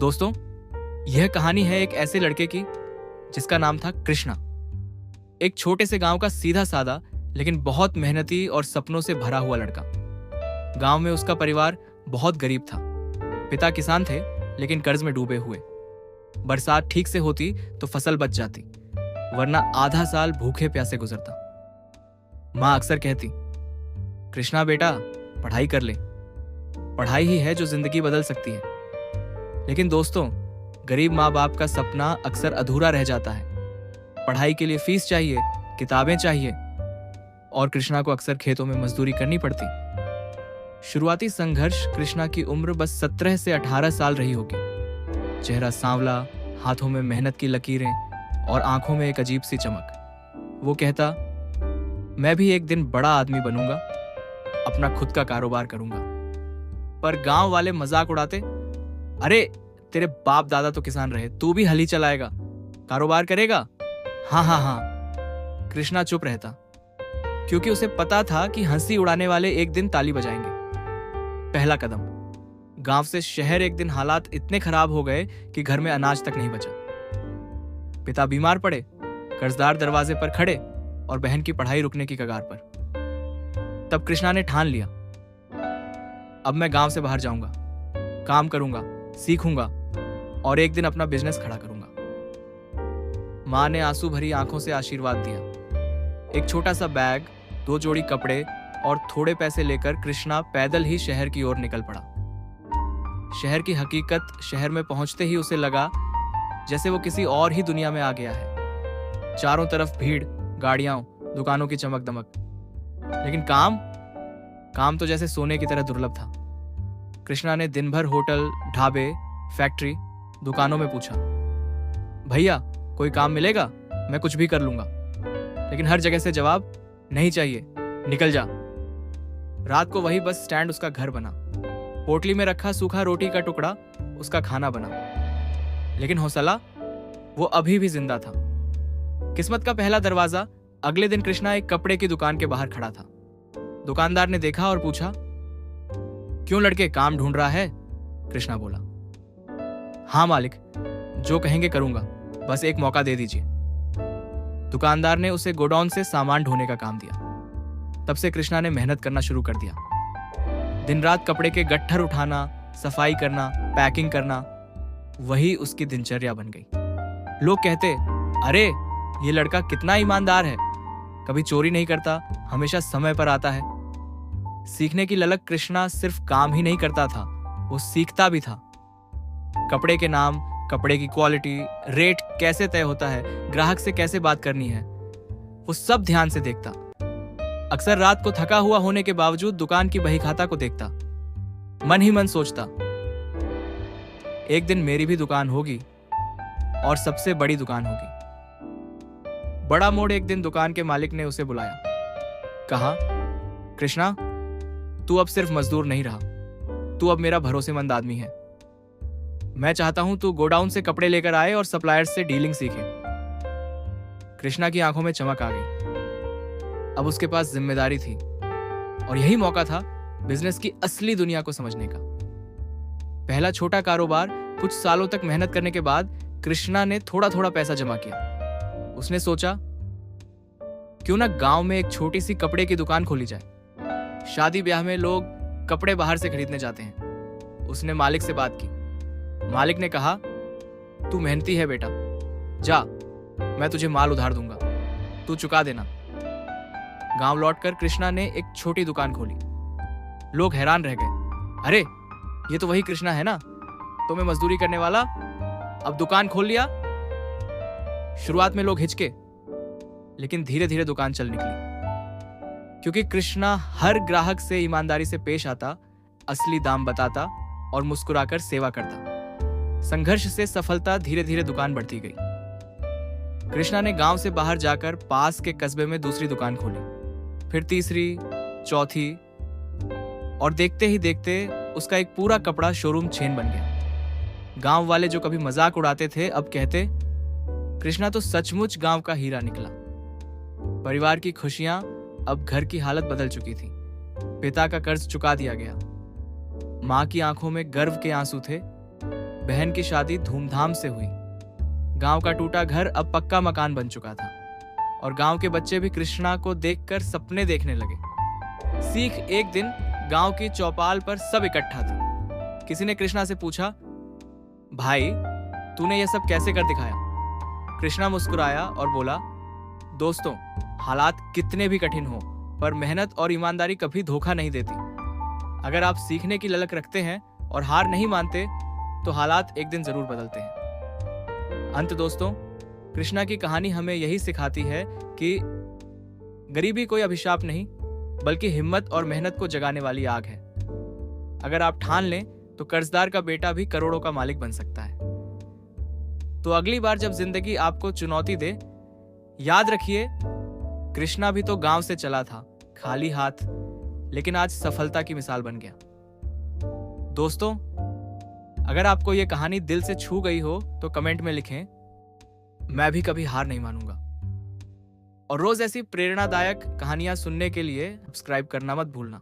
दोस्तों, यह कहानी है एक ऐसे लड़के की जिसका नाम था कृष्णा। एक छोटे से गांव का सीधा सादा लेकिन बहुत मेहनती और सपनों से भरा हुआ लड़का। गांव में उसका परिवार बहुत गरीब था। पिता किसान थे लेकिन कर्ज में डूबे हुए। बरसात ठीक से होती तो फसल बच जाती, वरना आधा साल भूखे प्यासे गुजरता। माँ अक्सर कहती, कृष्णा बेटा, पढ़ाई कर ले, पढ़ाई ही है जो जिंदगी बदल सकती है। लेकिन दोस्तों, गरीब माँ बाप का सपना अक्सर अधूरा रह जाता है। पढ़ाई के लिए फीस चाहिए, किताबें चाहिए, और कृष्णा को अक्सर खेतों में मजदूरी करनी पड़ती। शुरुआती संघर्ष कृष्णा की उम्र बस 17 से 18 साल रही होगी। चेहरा सांवला, हाथों में मेहनत की लकीरें और आंखों में एक अजीब सी चमक। वो कहता, मैं भी एक दिन बड़ा आदमी बनूंगा, अपना खुद का कारोबार करूंगा। पर गांव वाले मजाक उड़ाते, अरे तेरे बाप दादा तो किसान रहे, तू भी हल ही चलाएगा, कारोबार करेगा? हाँ हाँ हाँ। कृष्णा चुप रहता, क्योंकि उसे पता था कि हंसी उड़ाने वाले एक दिन ताली बजाएंगे। पहला कदम, गांव से शहर। एक दिन हालात इतने खराब हो गए कि घर में अनाज तक नहीं बचा। पिता बीमार पड़े, कर्जदार दरवाजे पर खड़े और बहन की पढ़ाई रुकने की कगार पर। तब कृष्णा ने ठान लिया, अब मैं गांव से बाहर जाऊंगा, काम करूंगा, सीखूंगा और एक दिन अपना बिजनेस खड़ा करूंगा। मां ने आंसू भरी आंखों से आशीर्वाद दिया। एक छोटा सा बैग, 2 जोड़ी कपड़े और थोड़े पैसे लेकर कृष्णा पैदल ही शहर की ओर निकल पड़ा। शहर की हकीकत शहर में पहुंचते ही उसे लगा जैसे वो किसी और ही दुनिया में आ गया है। चारों तरफ भीड़, गाड़ियां, दुकानों की चमक दमक, लेकिन काम तो जैसे सोने की तरह दुर्लभ था। कृष्णा ने दिन भर होटल, ढाबे, फैक्ट्री, दुकानों में पूछा, भैया कोई काम मिलेगा? मैं कुछ भी कर लूंगा। लेकिन हर जगह से जवाब, नहीं चाहिए, निकल जा। रात को वही बस स्टैंड उसका घर बना। पोटली में रखा सूखा रोटी का टुकड़ा उसका खाना बना। लेकिन हौसला, वो अभी भी जिंदा था। किस्मत का पहला दरवाजा। अगले दिन कृष्णा एक कपड़े की दुकान के बाहर खड़ा था। दुकानदार ने देखा और पूछा, क्यों लड़के, काम ढूंढ रहा है? कृष्णा बोला, हाँ मालिक, जो कहेंगे करूंगा, बस एक मौका दे दीजिए। दुकानदार ने उसे गोडाउन से सामान ढोने का काम दिया। तब से कृष्णा ने मेहनत करना शुरू कर दिया। दिन रात कपड़े के गट्ठर उठाना, सफाई करना, पैकिंग करना, वही उसकी दिनचर्या बन गई। लोग कहते, अरे ये लड़का कितना ईमानदार है, कभी चोरी नहीं करता, हमेशा समय पर आता है। सीखने की ललक कृष्णा सिर्फ काम ही नहीं करता था, वो सीखता भी था। कपड़े के नाम, कपड़े की क्वालिटी, रेट कैसे तय होता है, ग्राहक से कैसे बात करनी है, वो सब ध्यान से देखता। अक्सर रात को थका हुआ होने के बावजूद दुकान की बहीखाता को देखता। मन ही मन सोचता, एक दिन मेरी भी दुकान होगी और सबसे बड़ी दुकान होगी। बड़ा मोड़ एक दिन दुकान के मालिक ने उसे बुलाया। कहा, कृष्णा, तू अब सिर्फ मजदूर नहीं रहा, तू अब मेरा भरोसेमंद आदमी है। मैं चाहता हूं तू गोडाउन से कपड़े लेकर आए और सप्लायर्स से डीलिंग सीखे। कृष्णा की आंखों में चमक आ गई। अब उसके पास जिम्मेदारी थी और यही मौका था बिजनेस की असली दुनिया को समझने का। पहला छोटा कारोबार, कुछ सालों तक मेहनत करने के बाद कृष्णा ने थोड़ा थोड़ा पैसा जमा किया। उसने सोचा, क्यों ना गांव में एक छोटी सी कपड़े की दुकान खोली जाए। शादी ब्याह में लोग कपड़े बाहर से खरीदने जाते हैं। उसने मालिक से बात की। मालिक ने कहा, तू मेहनती है बेटा, जा, मैं तुझे माल उधार दूंगा, तू चुका देना। गांव लौटकर कृष्णा ने एक छोटी दुकान खोली। लोग हैरान रह गए, अरे ये तो वही कृष्णा है ना, तो मैं मजदूरी करने वाला, अब दुकान खोल लिया। शुरुआत में लोग हिचके, लेकिन धीरे धीरे दुकान चल निकली। क्योंकि कृष्णा हर ग्राहक से ईमानदारी से पेश आता, असली दाम बताता और मुस्कुराकर सेवा करता। संघर्ष से सफलता धीरे धीरे दुकान बढ़ती गई। कृष्णा ने गांव से बाहर जाकर पास के कस्बे में दूसरी दुकान खोली, फिर तीसरी, चौथी, और देखते ही देखते उसका एक पूरा कपड़ा शोरूम चेन बन गया। गांव वाले जो कभी मजाक उड़ाते थे, अब कहते, कृष्णा तो सचमुच गांव का हीरा निकला। परिवार की खुशियां, अब घर की हालत बदल चुकी थी। पिता का कर्ज चुका दिया गया। मां की आंखों में गर्व के आंसू थे। बहन की शादी धूमधाम से हुई। गांव का टूटा घर अब पक्का मकान बन चुका था और गांव के बच्चे भी कृष्णा को देखकर सपने देखने लगे। सीख एक दिन गांव की चौपाल पर सब इकट्ठा थे। किसी ने कृष्णा से पूछा, भाई तूने ये सब कैसे कर दिखाया? कृष्णा मुस्कुराया और बोला, दोस्तों, हालात कितने भी कठिन हो पर मेहनत और ईमानदारी कभी धोखा नहीं देती। अगर आप सीखने की ललक रखते हैं और हार नहीं मानते तो हालात एक दिन जरूर बदलते हैं। अंत दोस्तों, कृष्णा की कहानी हमें यही सिखाती है कि गरीबी कोई अभिशाप नहीं बल्कि हिम्मत और मेहनत को जगाने वाली आग है। अगर आप ठान लें तो कर्जदार का बेटा भी करोड़ों का मालिक बन सकता है। तो अगली बार जब जिंदगी आपको चुनौती दे, याद रखिए कृष्णा भी तो गांव से चला था, खाली हाथ, लेकिन आज सफलता की मिसाल बन गया। दोस्तों, अगर आपको यह कहानी दिल से छू गई हो तो कमेंट में लिखें, मैं भी कभी हार नहीं मानूंगा। और रोज ऐसी प्रेरणादायक कहानियां सुनने के लिए सब्सक्राइब करना मत भूलना।